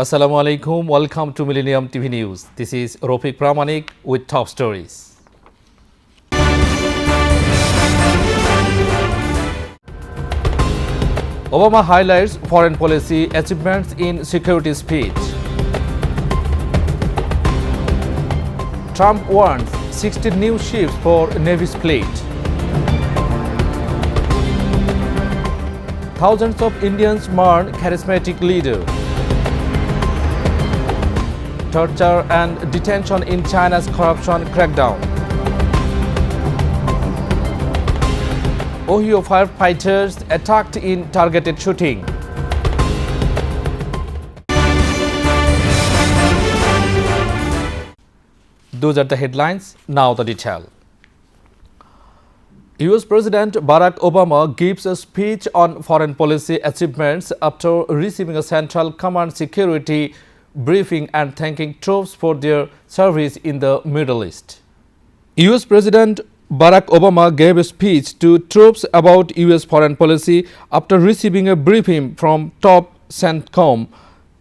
Assalamu alaikum. Welcome to Millennium TV News. This is Rofiq Pramanik with top stories. Obama highlights foreign policy achievements in security speech. Trump warns 60 new ships for Navy's fleet. Thousands of Indians mourn charismatic leader. Torture and detention in China's corruption crackdown. Ohio firefighters attacked in targeted shooting. Those are the headlines, now the detail. US President Barack Obama gives a speech on foreign policy achievements after receiving a Central Command security briefing and thanking troops for their service in the Middle East. US President Barack Obama gave a speech to troops about US foreign policy after receiving a briefing from top CENTCOM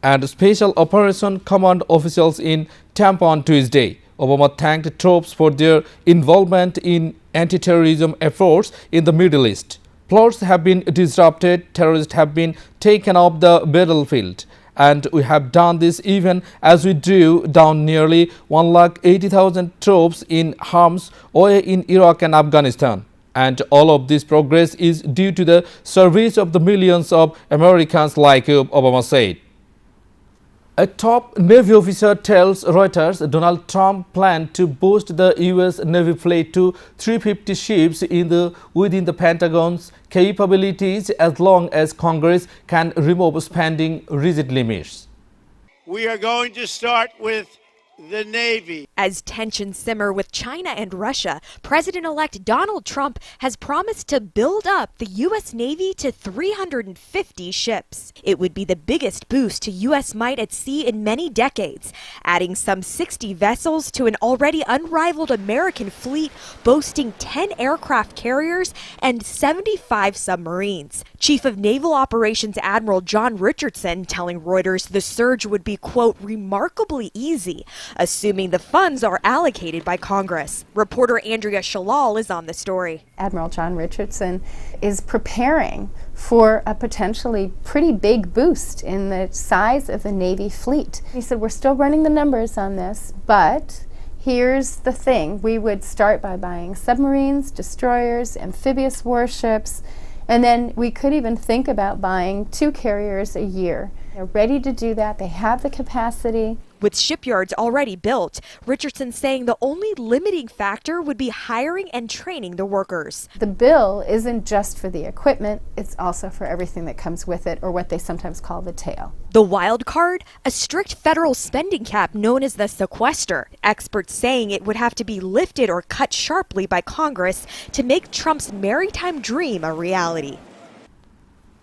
and Special Operation Command officials in Tampa on Tuesday. Obama thanked troops for their involvement in anti-terrorism efforts in the Middle East. Plots have been disrupted, terrorists have been taken off the battlefield, and we have done this even as we drew down nearly 180,000 troops in harm's way in Iraq and Afghanistan. And all of this progress is due to the service of the millions of Americans, like Obama said. A top Navy officer tells Reuters Donald Trump planned to boost the U.S. Navy fleet to 350 ships within the Pentagon's capabilities as long as Congress can remove spending rigid limits. We are going to start with the Navy. As tensions simmer with China and Russia, President-elect Donald Trump has promised to build up the U.S. Navy to 350 ships. It would be the biggest boost to U.S. might at sea in many decades, adding some 60 vessels to an already unrivaled American fleet boasting 10 aircraft carriers and 75 submarines. Chief of Naval Operations Admiral John Richardson telling Reuters the surge would be, quote, remarkably easy, assuming the funds are allocated by Congress. Reporter Andrea Shalal is on the story. Admiral John Richardson is preparing for a potentially pretty big boost in the size of the Navy fleet. He said, we're still running the numbers on this, but here's the thing. We would start by buying submarines, destroyers, amphibious warships, and then we could even think about buying 2 carriers a year. They're ready to do that. They have the capacity. With shipyards already built, Richardson saying the only limiting factor would be hiring and training the workers. The bill isn't just for the equipment, it's also for everything that comes with it, or what they sometimes call the tail. The wild card? A strict federal spending cap known as the sequester. Experts saying it would have to be lifted or cut sharply by Congress to make Trump's maritime dream a reality.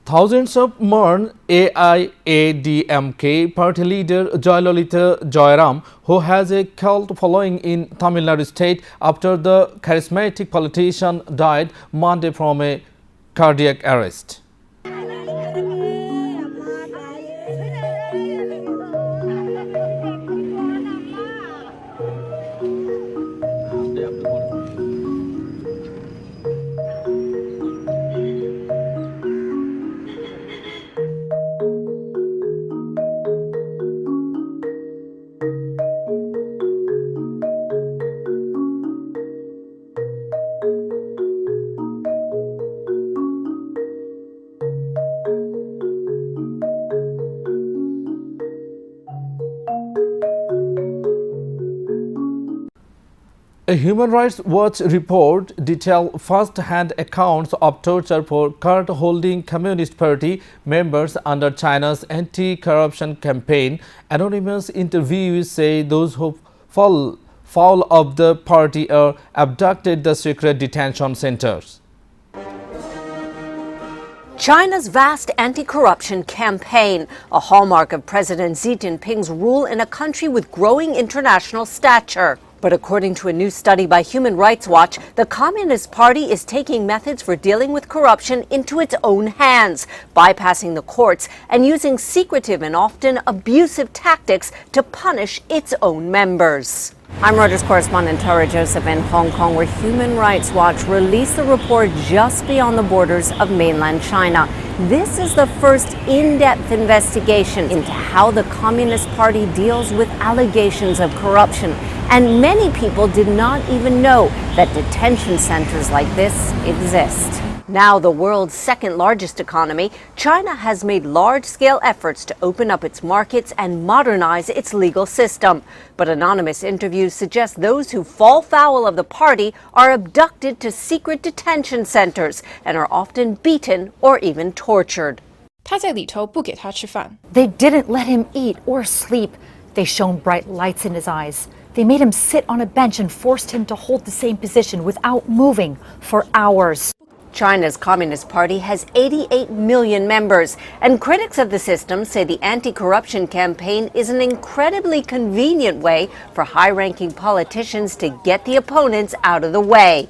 Thousands of mourn AIADMK party leader Jayalalitha Jayaram, who has a cult following in Tamil Nadu state after the charismatic politician died Monday from a cardiac arrest. A Human Rights Watch report detailed first-hand accounts of torture for card-holding Communist Party members under China's anti-corruption campaign. Anonymous interviewees say those who fall foul of the party are abducted the secret detention centers. China's vast anti-corruption campaign, a hallmark of President Xi Jinping's rule in a country with growing international stature. But according to a new study by Human Rights Watch, the Communist Party is taking methods for dealing with corruption into its own hands, bypassing the courts and using secretive and often abusive tactics to punish its own members. I'm Reuters correspondent Tara Joseph in Hong Kong, where Human Rights Watch released a report just beyond the borders of mainland China. This is the first in-depth investigation into how the Communist Party deals with allegations of corruption. And many people did not even know that detention centers like this exist. Now the world's second largest economy, China has made large-scale efforts to open up its markets and modernize its legal system. But anonymous interviews suggest those who fall foul of the party are abducted to secret detention centers and are often beaten or even tortured. 他在里头不给他吃饭。 They didn't let him eat or sleep. They shone bright lights in his eyes. They made him sit on a bench and forced him to hold the same position without moving for hours. China's Communist Party has 88 million members, and critics of the system say the anti-corruption campaign is an incredibly convenient way for high-ranking politicians to get the opponents out of the way.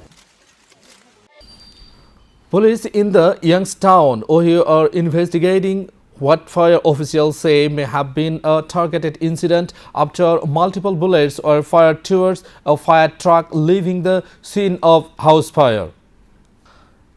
Police in the Youngstown, Ohio are investigating what fire officials say may have been a targeted incident after multiple bullets were fired towards a fire truck leaving the scene of house fire.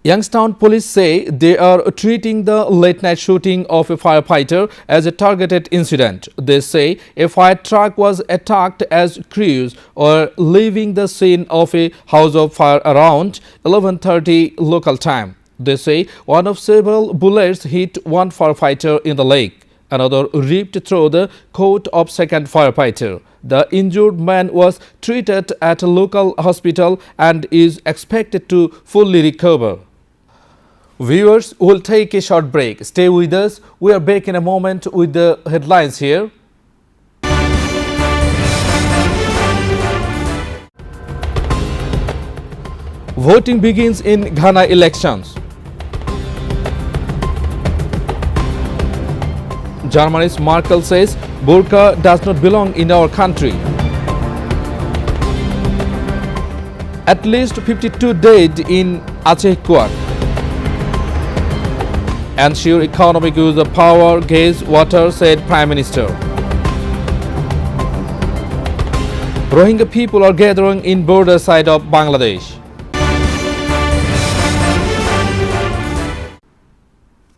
Youngstown police say they are treating the late-night shooting of a firefighter as a targeted incident. They say a fire truck was attacked as crews were leaving the scene of a house of fire around 11:30 local time. They say one of several bullets hit one firefighter in the leg. Another ripped through the coat of second firefighter. The injured man was treated at a local hospital and is expected to fully recover. Viewers, will take a short break. Stay with us. We are back in a moment with the headlines here. Voting begins in Ghana elections. Germany's Merkel says burqa does not belong in our country. At least 52 dead in Aceh Kuat. Ensure economic use of power, gas, water, said Prime Minister. Rohingya people are gathering in border side of Bangladesh.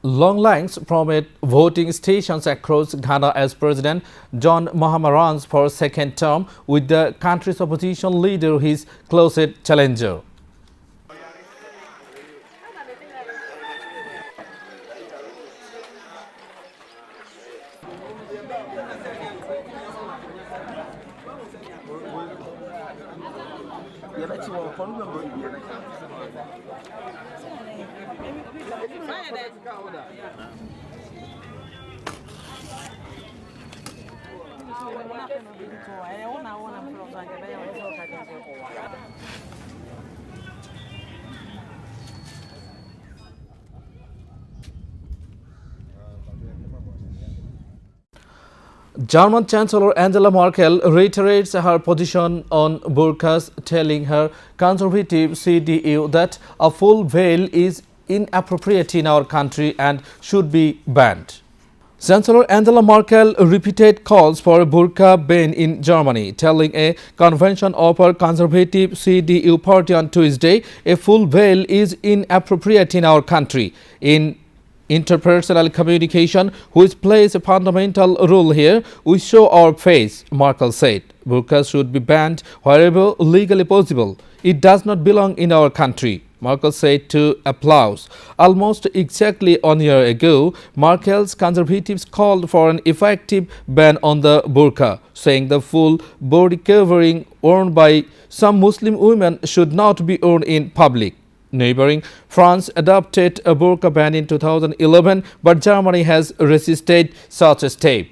Long lines form at voting stations across Ghana as President John Mahama runs for a second term with the country's opposition leader his closest challenger. German Chancellor Angela Merkel reiterates her position on burqas, telling her conservative CDU that a full veil is inappropriate in our country and should be banned. Chancellor Angela Merkel repeated calls for a burqa ban in Germany, telling a convention of her conservative CDU party on Tuesday a full veil is inappropriate in our country. In interpersonal communication, which plays a fundamental role here, we show our face, Merkel said. Burqas should be banned wherever legally possible. It does not belong in our country, Merkel said to Applause. Almost exactly 1 year ago, Merkel's conservatives called for an effective ban on the burqa, saying the full body covering worn by some Muslim women should not be worn in public. Neighboring France adopted a burqa ban in 2011, but Germany has resisted such a step.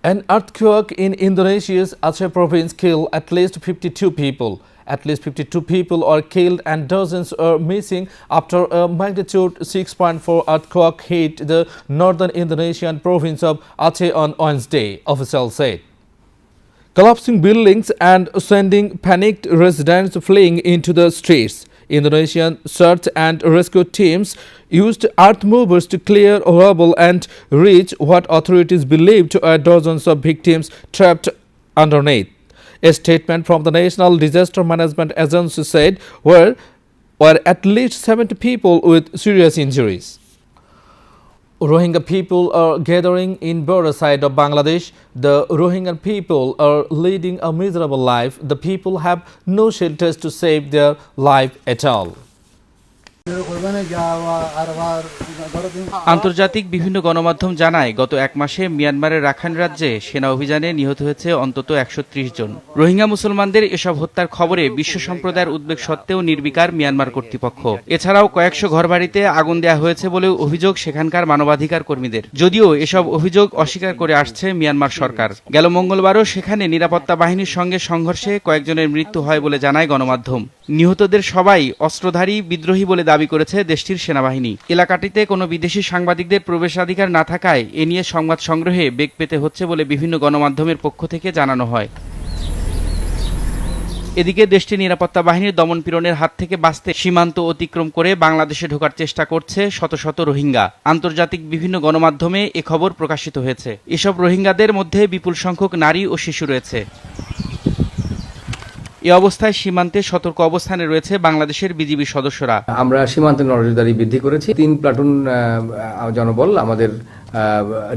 An earthquake in Indonesia's Aceh province killed at least 52 people. At least 52 people are killed and dozens are missing after a magnitude 6.4 earthquake hit the northern Indonesian province of Aceh on Wednesday, officials said. collapsing buildings and sending panicked residents fleeing into the streets. Indonesian search and rescue teams used earth movers to clear rubble and reach what authorities believe to are dozens of victims trapped underneath. A statement from the National Disaster Management Agency said were at least 70 people with serious injuries. Rohingya people are gathering in border side of Bangladesh. The Rohingya people are leading a miserable life. The people have no shelters to save their life at all. আন্তর্জাতিক বিভিন্ন গণমাধ্যম জানায় গত এক মাসে মিয়ানমারের Rakhine রাজ্যে সেনা অভিযানে নিহত হয়েছে অন্তত ১৩০ জন। রোহিঙ্গা মুসলমানদের এসব হত্যার খবরে বিশ্ব সম্প্রদায়ের উদ্বেগ সত্ত্বেও নির্বিকার মিয়ানমার কর্তৃপক্ষ। এছাড়াও কয়েকশো ঘরবাড়িতে আগুন দেওয়া হয়েছে বলেও অভিযোগ সেখানকার মানবাধিকার কর্মীদের। যদিও এসব অভিযোগ অস্বীকার করে আসছে মিয়ানমার সরকার। গেল মঙ্গলবারও সেখানে নিরাপত্তা বাহিনীর সঙ্গে সংঘর্ষে কয়েকজনের মৃত্যু হয় বলে জানায় গণমাধ্যম। নিহতদের সবাই অস্ত্রধারী বিদ্রোহী বলে দাবি করেছে দেশটির সেনাবাহিনী। এলাকাটিতে কোনো বিদেশি সাংবাদিকদের প্রবেশাধিকার না থাকায় এ নিয়ে সংবাদ সংগ্রহে বেগ পেতে হচ্ছে বলে বিভিন্ন গণমাধ্যমের পক্ষ থেকে জানানো হয়। এদিকে দেশটির নিরাপত্তা বাহিনীর দমনপীড়নের হাত থেকে বাঁচতে সীমান্ত অতিক্রম করে বাংলাদেশে ঢোকার চেষ্টা করছে শত শত রোহিঙ্গা। আন্তর্জাতিক বিভিন্ন গণমাধ্যমে এ খবর প্রকাশিত হয়েছে। এসব রোহিঙ্গাদের মধ্যে বিপুল সংখ্যক নারী ও শিশু রয়েছে। এই অবস্থায় সীমান্তে সতর্ক অবস্থানে রয়েছে বাংলাদেশের বিজিবি সদস্যরা। আমরা সীমান্তে নজরদারি বৃদ্ধি করেছি। ৩ প্লাটুন জনবল আমাদের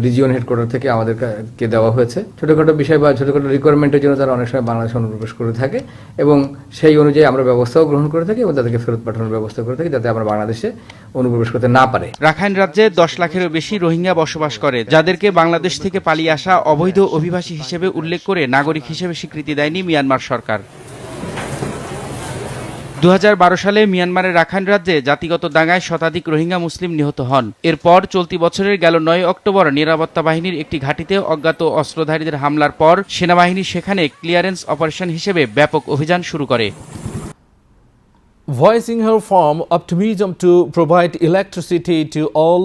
রিজিয়ন হেডকোয়ার্টার থেকে আমাদেরকে দেওয়া হয়েছে। ছোটখাটো বিষয় বা ছোটখাটো রিকোয়ারমেন্টের জন্য তারা অনেক সময় বাংলাদেশে অনুপ্রবেশ করে থাকে এবং সেই অনুযায়ী আমরা ব্যবস্থাও গ্রহণ করে থাকি এবং তাদেরকে ফেরত পাঠানোর ব্যবস্থা করে থাকি যাতে আমরা বাংলাদেশে অনুপ্রবেশ করতে না পারে। রাখাইন রাজ্যে ১০ লাখেরও বেশি রোহিঙ্গা বসবাস করে, যাদেরকে বাংলাদেশ থেকে পালিয়ে আসা অবৈধ অভিবাসী হিসেবে উল্লেখ করে নাগরিক হিসেবে স্বীকৃতি দেয়নি মিয়ানমার সরকার। ২০১২ সালে মিয়ানমারের রাখাইন রাজ্যে জাতিগত দাঙ্গায় শতাধিক রোহিঙ্গা মুসলিম নিহত হন। এরপর চলতি বছরের গেল ৯ অক্টোবর নিরাপত্তা বাহিনীর একটি ঘাঁটিতে অজ্ঞাত অস্ত্রধারীদের হামলার পর সেনাবাহিনী সেখানে ক্লিয়ারেন্স অপারেশন হিসেবে ব্যাপক অভিযান শুরু করে। Voicing her firm optimism to provide electricity to all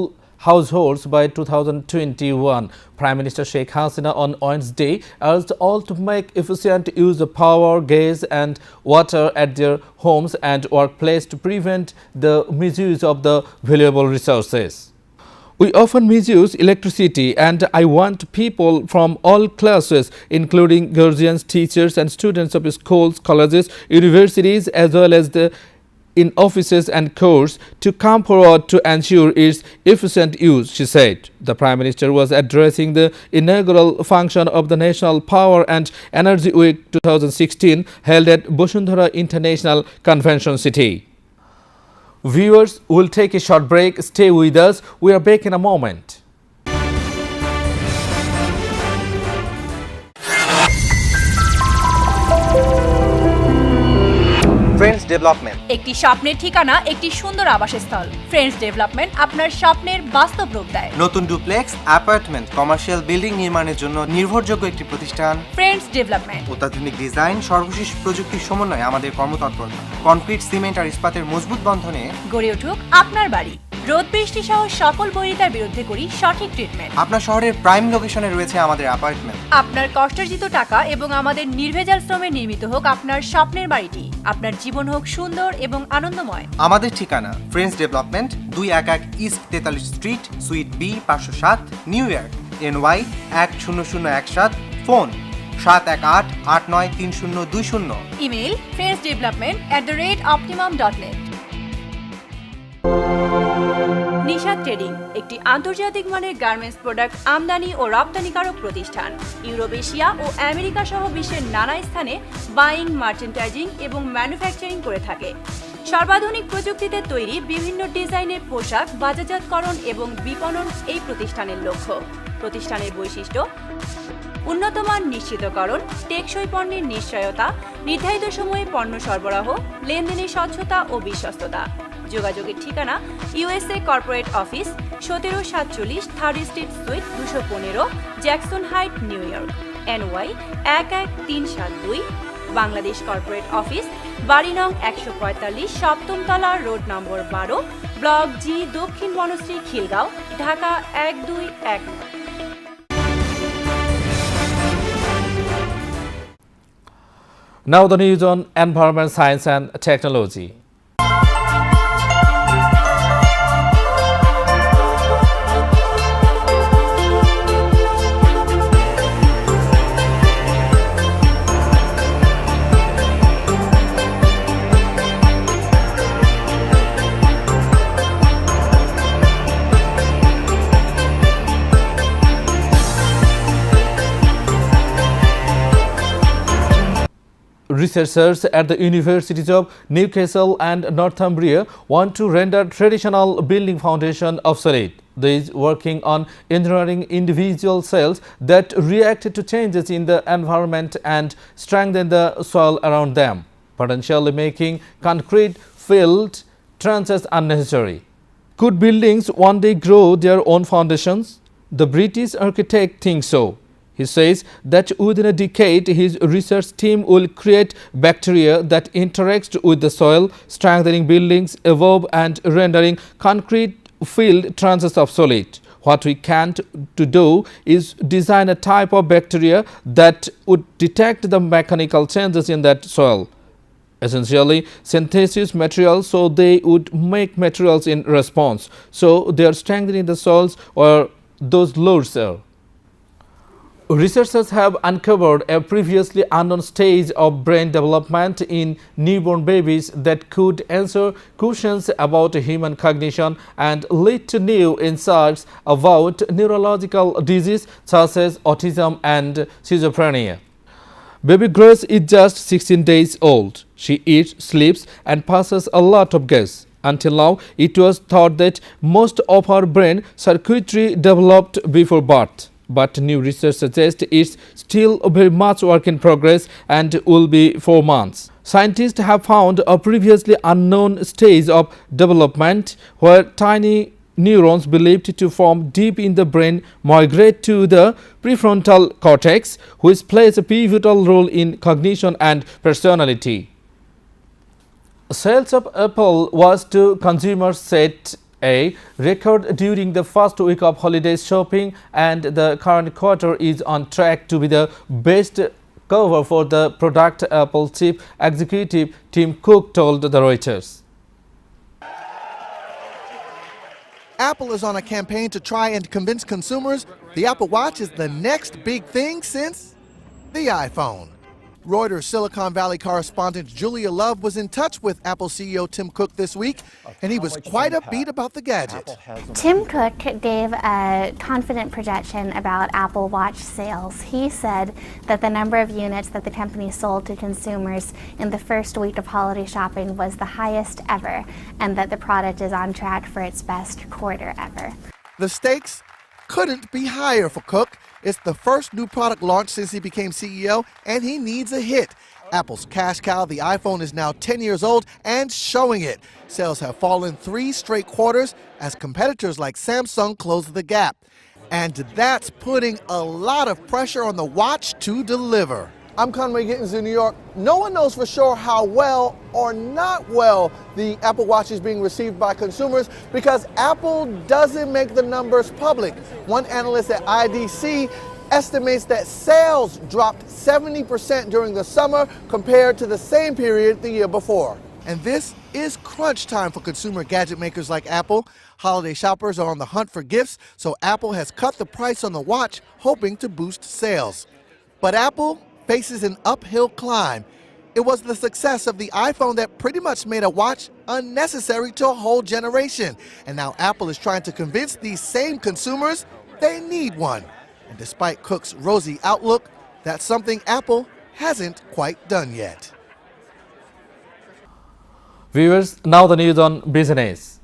households by 2021, Prime Minister Sheikh Hasina on Wednesday urged all to make efficient use of power, gas and water at their homes and workplace to prevent the misuse of the valuable resources. We often misuse electricity, and I want people from all classes, including guardians, teachers and students of schools, colleges, universities as well as in offices and courts to come forward to ensure its efficient use, she said. The Prime Minister was addressing the inaugural function of the National Power and Energy Week 2016 held at Bosundhara International Convention City. Viewers, we'll take a short break. Stay with us. We are back in a moment. Friends development একটি স্বপ্নের ঠিকানা, একটি সুন্দর আবাসস্থল। Friends development আপনার স্বপ্নের বাস্তব রূপ দেয়। নতুন ডুপ্লেক্স, অ্যাপার্টমেন্ট, কমার্শিয়াল বিল্ডিং নির্মাণের জন্য নির্ভরযোগ্য একটি প্রতিষ্ঠান ফ্রেন্ডস ডেভেলপমেন্ট। অত্যাধুনিক ডিজাইন, সর্বশেষ প্রযুক্তির সমন্বয়ে আমাদের কর্মতৎপরতা কনক্রিট, সিমেন্ট আর ইস্পাতের মজবুত বন্ধনে গড়ে উঠুক আপনার বাড়ি। রোদ বৃষ্টি সহ সকল বৈরিতার বিরুদ্ধে করি সঠিক ট্রিটমেন্ট। আপনার শহরের প্রাইম লোকেশনে রয়েছে আমাদের অ্যাপার্টমেন্ট। আপনার কষ্টার্জিত টাকা এবং আমাদের নির্ভেজাল শ্রমে নির্মিত হোক আপনার স্বপ্নের বাড়িটি। আপনার জীবন হোক সুন্দর এবং আনন্দময়। আমাদের ঠিকানা Friends Development, 211 East 43 Street, Suite B, 507, New York, NY 10017, phone 718-893020। Email friendsdevelopment@optimum.net। Nisha Trading একটি আন্তর্জাতিক মানের গার্মেন্টস প্রোডাক্ট আমদানি ও রপ্তানিকারক প্রতিষ্ঠান। ইউরোপ, এশিয়া ও আমেরিকা সহ বিশ্বের নানা স্থানে বাইং, মার্চেন্টাইজিং এবং ম্যানুফ্যাকচারিং করে থাকে। সর্বাধুনিক প্রযুক্তিতে তৈরি বিভিন্ন ডিজাইনের পোশাক বাজারজাতকরণ এবং বিপণন এই প্রতিষ্ঠানের লক্ষ্য। প্রতিষ্ঠানের বৈশিষ্ট্য: উন্নতমান নিশ্চিতকরণ, টেকসই পণ্যের নিশ্চয়তা, নির্ধারিত সময়ে পণ্য সরবরাহ, লেনদেনের স্বচ্ছতা ও বিশ্বস্ততা। যোগাযোগের ঠিকানা USA corporate office, 1747 third street sweet 215, Jackson height, new York, NY 11372। Bangladesh corporate office, বাড়ি নং 145, 7ম তলা, রোড নম্বর 12, ব্লক জি, দক্ষিণ Banasree, Khilgaon, Dhaka 1219। Now the news on environment, science and technology. Researchers at the universities of Newcastle and Northumbria want to render traditional building foundation obsolete. They is working on engineering individual cells that react to changes in the environment and strengthen the soil around them, potentially making concrete filled trenches unnecessary. Could buildings one day grow their own foundations? The British architect thinks so. He says that within a decade, his research team will create bacteria that interact with the soil, strengthening buildings above and rendering concrete filled trenches obsolete. What we can't to do is design a type of bacteria that would detect the mechanical changes in that soil. Essentially, synthesis materials, so they would make materials in response. So they are strengthening the soils or those loads are. Researchers have uncovered a previously unknown stage of brain development in newborn babies that could answer questions about human cognition and lead to new insights about neurological disease such as autism and schizophrenia. Baby Grace is just 16 days old. She eats, sleeps and passes a lot of gas. Until now, it was thought that most of her brain circuitry developed before birth. But new research suggests it's still very much work in progress and will be 4 months. Scientists have found a previously unknown stage of development where tiny neurons believed to form deep in the brain migrate to the prefrontal cortex, which plays a pivotal role in cognition and personality. Sales of Apple Watch to consumers set a record during the first week of holiday shopping, and the current quarter is on track to be the best cover for the product, Apple chief executive Tim Cook told the Reuters. Apple is on a campaign to try and convince consumers the Apple Watch is the next big thing since the iPhone. Reuters Silicon Valley correspondent Julia Love was in touch with Apple CEO Tim Cook this week, and he was quite upbeat about the gadget. Tim Cook gave a confident projection about Apple Watch sales. He said that the number of units that the company sold to consumers in the first week of holiday shopping was the highest ever, and that the product is on track for its best quarter ever. The stakes couldn't be higher for Cook. It's the first new product launch since he became CEO, and he needs a hit. Apple's cash cow, the iPhone, is now 10 years old and showing it. Sales have fallen 3 straight quarters as competitors like Samsung close the gap. And that's putting a lot of pressure on the watch to deliver. I'm Conway Gittins in New York. No one knows for sure how well or not well the Apple Watch is being received by consumers because Apple doesn't make the numbers public. One analyst at IDC estimates that sales dropped 70% during the summer compared to the same period the year before. And this is crunch time for consumer gadget makers like Apple. Holiday shoppers are on the hunt for gifts, so Apple has cut the price on the watch, hoping to boost sales. But Apple faces an uphill climb. It was the success of the iPhone that pretty much made a watch unnecessary to a whole generation. And now Apple is trying to convince these same consumers they need one. And despite Cook's rosy outlook, that's something Apple hasn't quite done yet. Viewers, now the news on business.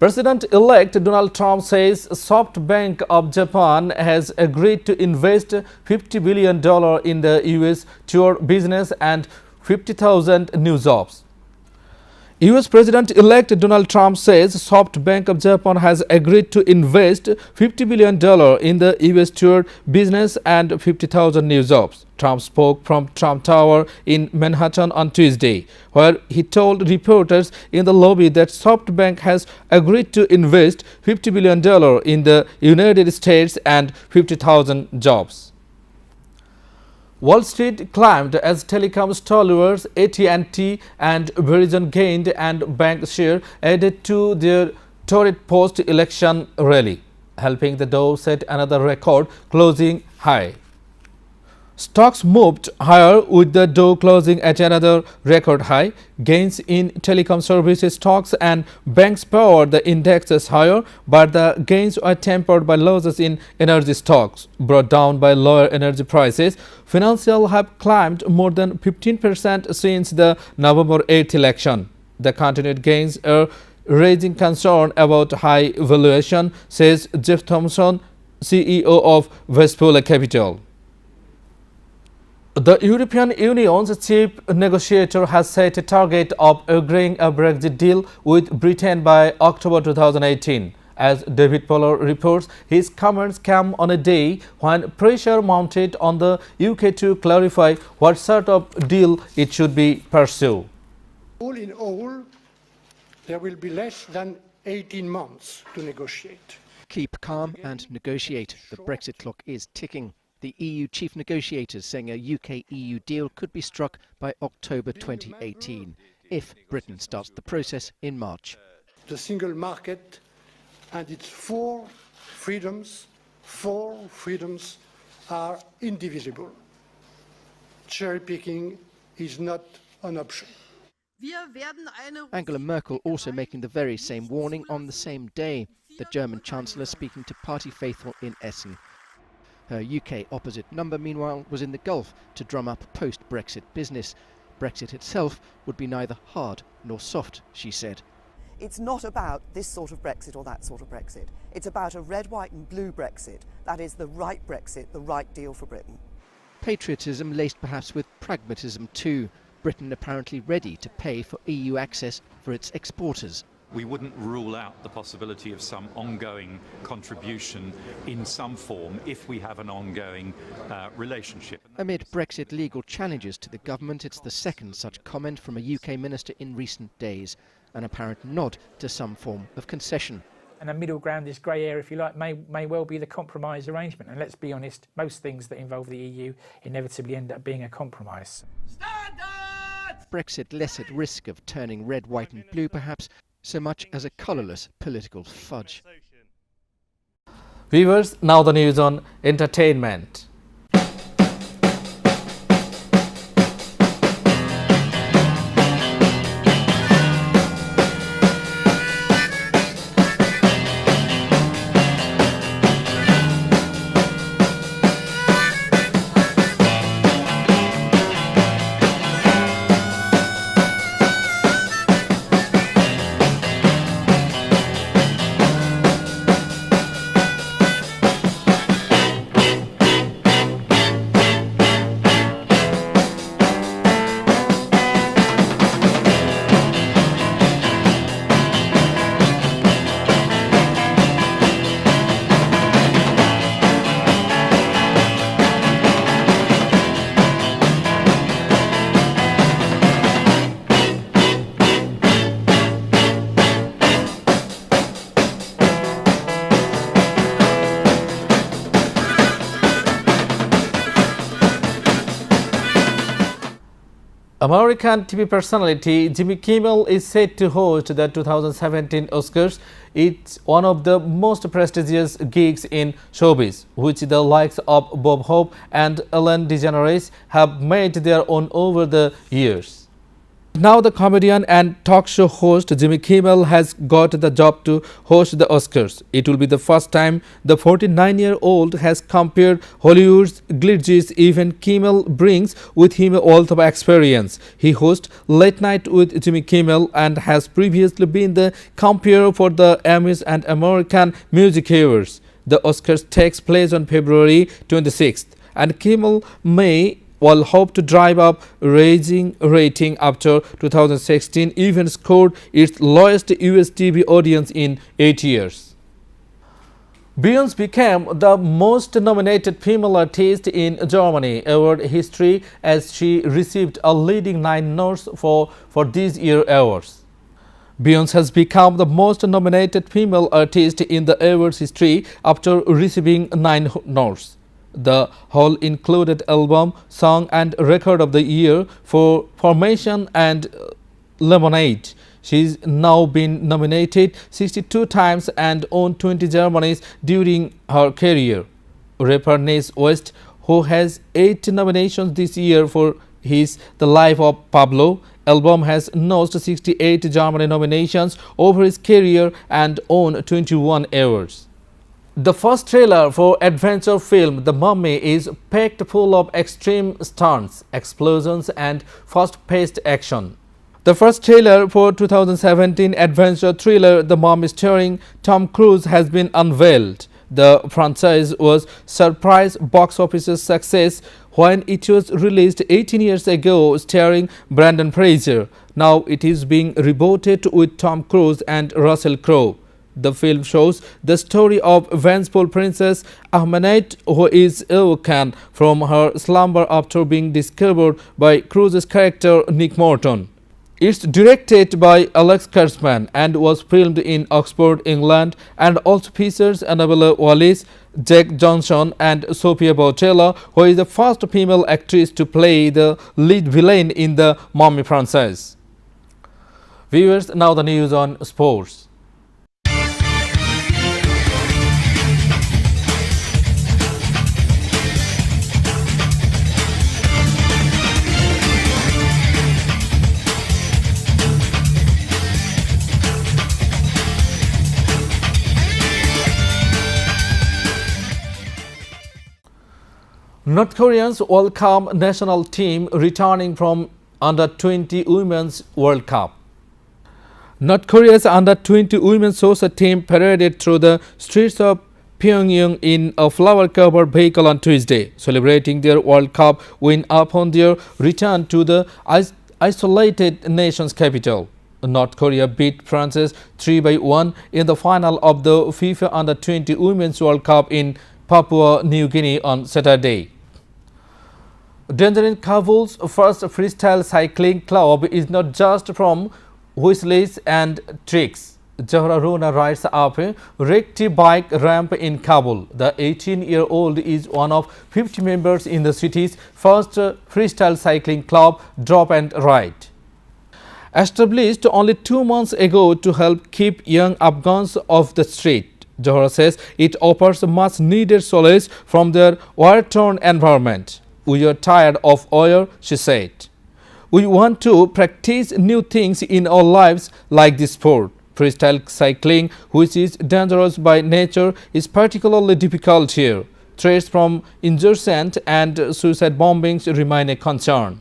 President-elect Donald Trump says SoftBank of Japan has agreed to invest $50 billion in the U.S. toward business and 50,000 new jobs. US President-elect Donald Trump says SoftBank of Japan has agreed to invest $50 billion in the US tour business and 50,000 new jobs. Trump spoke from Trump Tower in Manhattan on Tuesday, where he told reporters in the lobby that SoftBank has agreed to invest $50 billion in the United States and 50,000 jobs. Wall Street climbed as telecom stalwarts AT&T and Verizon gained and bank share added to their torrid post-election rally, helping the Dow set another record closing high. Stocks moved higher with the Dow closing at another record high. Gains in telecom services stocks and banks powered the indexes higher, but the gains were tempered by losses in energy stocks, brought down by lower energy prices. Financials have climbed more than 15% since the November 8th election. The continued gains are raising concern about high valuation, says Jeff Thompson, CEO of Westpol Capital. The European Union's chief negotiator has set a target of agreeing a Brexit deal with Britain by October 2018. As David Poller reports, his comments come on a day when pressure mounted on the UK to clarify what sort of deal it should be pursued. All in all, there will be less than 18 months to negotiate. Keep calm and negotiate. The Brexit clock is ticking. The EU chief negotiators saying a UK-EU deal could be struck by October 2018 if Britain starts the process in March. The single market and its four freedoms are indivisible. Cherry-picking is not an option. Angela Merkel also making the very same warning on the same day. The German Chancellor speaking to party faithful in Essen. Her UK opposite number, meanwhile, was in the Gulf to drum up post-Brexit business. Brexit itself would be neither hard nor soft, she said. It's not about this sort of Brexit or that sort of Brexit. It's about a red, white and blue Brexit. That is the right Brexit, the right deal for Britain. Patriotism laced perhaps with pragmatism too. Britain apparently ready to pay for EU access for its exporters. We wouldn't rule out the possibility of some ongoing contribution in some form if we have an ongoing relationship. Amid Brexit legal challenges to the government, it's the second such comment from a UK minister in recent days, an apparent nod to some form of concession. And a middle ground, this grey area, if you like, may well be the compromise arrangement. And let's be honest, most things that involve the EU inevitably end up being a compromise. Brexit less at risk of turning red, white and blue perhaps, so much as a colourless political fudge. Viewers, now the news on entertainment. American TV personality Jimmy Kimmel is set to host the 2017 Oscars. It's one of the most prestigious gigs in showbiz, which the likes of Bob Hope and Ellen DeGeneres have made their own over the years. Now the comedian and talk show host Jimmy Kimmel has got the job to host the Oscars. It will be the first time the 49-year-old has compared Hollywood's glitches. Even Kimmel brings with him a wealth of experience. He hosts Late Night with Jimmy Kimmel and has previously been the compere for the Emmys and American Music Awards. The Oscars takes place on February 26th and Kimmel may will hope to drive up raising rating after 2016 even scored its lowest US TV audience in 8 years. Beyonce became the most nominated female artist in Germany award history as she received a leading 9 nods for this year's awards. Beyonce has become the most nominated female artist in the awards history after receiving 9 nods. The whole included album, song and record of the year for Formation and Lemonade. She's now been nominated 62 times and won 20 Germans during her career. Rapper Ness West, who has 8 nominations this year for his The Life of Pablo album, has notched 68 German nominations over his career and won 21 awards. The first trailer for adventure film The Mummy is packed full of extreme stunts, explosions and fast-paced action. The first trailer for 2017 adventure thriller The Mummy starring Tom Cruise has been unveiled. The franchise was surprise box office success when it was released 18 years ago starring Brendan Fraser. Now it is being rebooted with Tom Cruise and Russell Crowe. The film shows the story of vengeful Princess Ahmenet, who is awoken from her slumber after being discovered by Cruise's character Nick Morton. It's directed by Alex Kurtzman and was filmed in Oxford, England, and also features Annabella Wallis, Jack Johnson and Sophia Boutella, who is the first female actress to play the lead villain in the Mummy franchise. Viewers, now the news on sports. North Koreans welcome national team returning from Under-20 Women's World Cup. North Korea's Under-20 Women's Soccer team paraded through the streets of Pyongyang in a flower-covered vehicle on Tuesday, celebrating their World Cup win upon their return to the isolated nation's capital. North Korea beat France 3-1 in the final of the FIFA Under-20 Women's World Cup in Papua New Guinea on Saturday. Danger in Kabul's first freestyle cycling club is not just from whistles and tricks. Zahra Rona rides up a rickety bike ramp in Kabul. The 18-year-old is one of 50 members in the city's first freestyle cycling club, Drop and Ride. Established only 2 months ago to help keep young Afghans off the street, Zahra says it offers much needed solace from their war-torn environment. We are tired of war, she said. We want to practice new things in our lives like this sport. Freestyle cycling, which is dangerous by nature, is particularly difficult here. Threats from insurgents and suicide bombings remain a concern.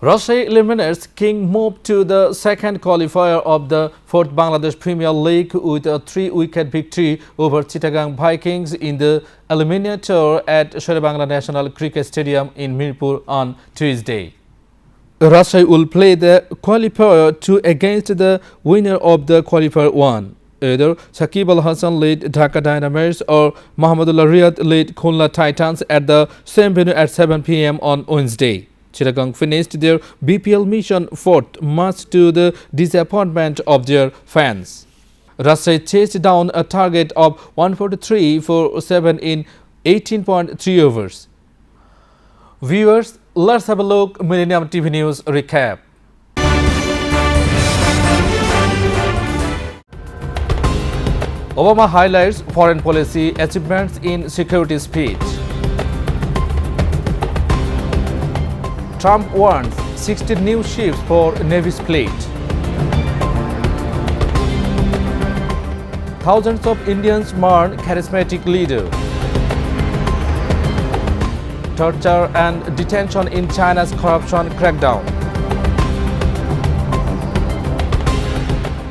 Rajshahi Eliminators King moved to the second qualifier of the 4th Bangladesh Premier League with a 3-wicket victory over Chittagong Vikings in the eliminator at Sherebangla National Cricket Stadium in Mirpur on Tuesday. Rajshahi will play the qualifier 2 against the winner of the qualifier 1. Either Shakib Al Hassan led Dhaka Dynamos or Mohammedullah Riyad led Khulna Titans at the same venue at 7 p.m. on Wednesday. Chittagong finished their BPL mission 4th, much to the disappointment of their fans. Rajshahi chased down a target of 143 for 7 in 18.3 overs. Viewers, let's have a look Millennium TV News recap. Obama highlights foreign policy achievements in security speech. Trump warns 60 new ships for Navy's fleet. Thousands of Indians mourn charismatic leader. Torture and detention in China's corruption crackdown.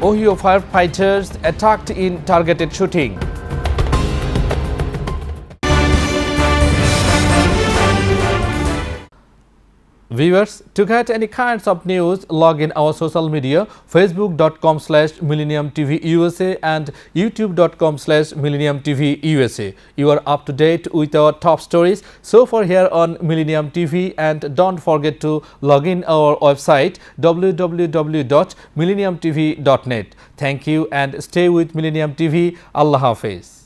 Ohio firefighters attacked in targeted shooting. Viewers, to get any kinds of news, log in our social media, facebook.com/Millennium TV USA and youtube.com/Millennium TV USA. You are up to date with our top stories so far here on Millennium TV, and don't forget to log in our website www.millenniumtv.net. Thank you and stay with Millennium TV. Allah Hafiz.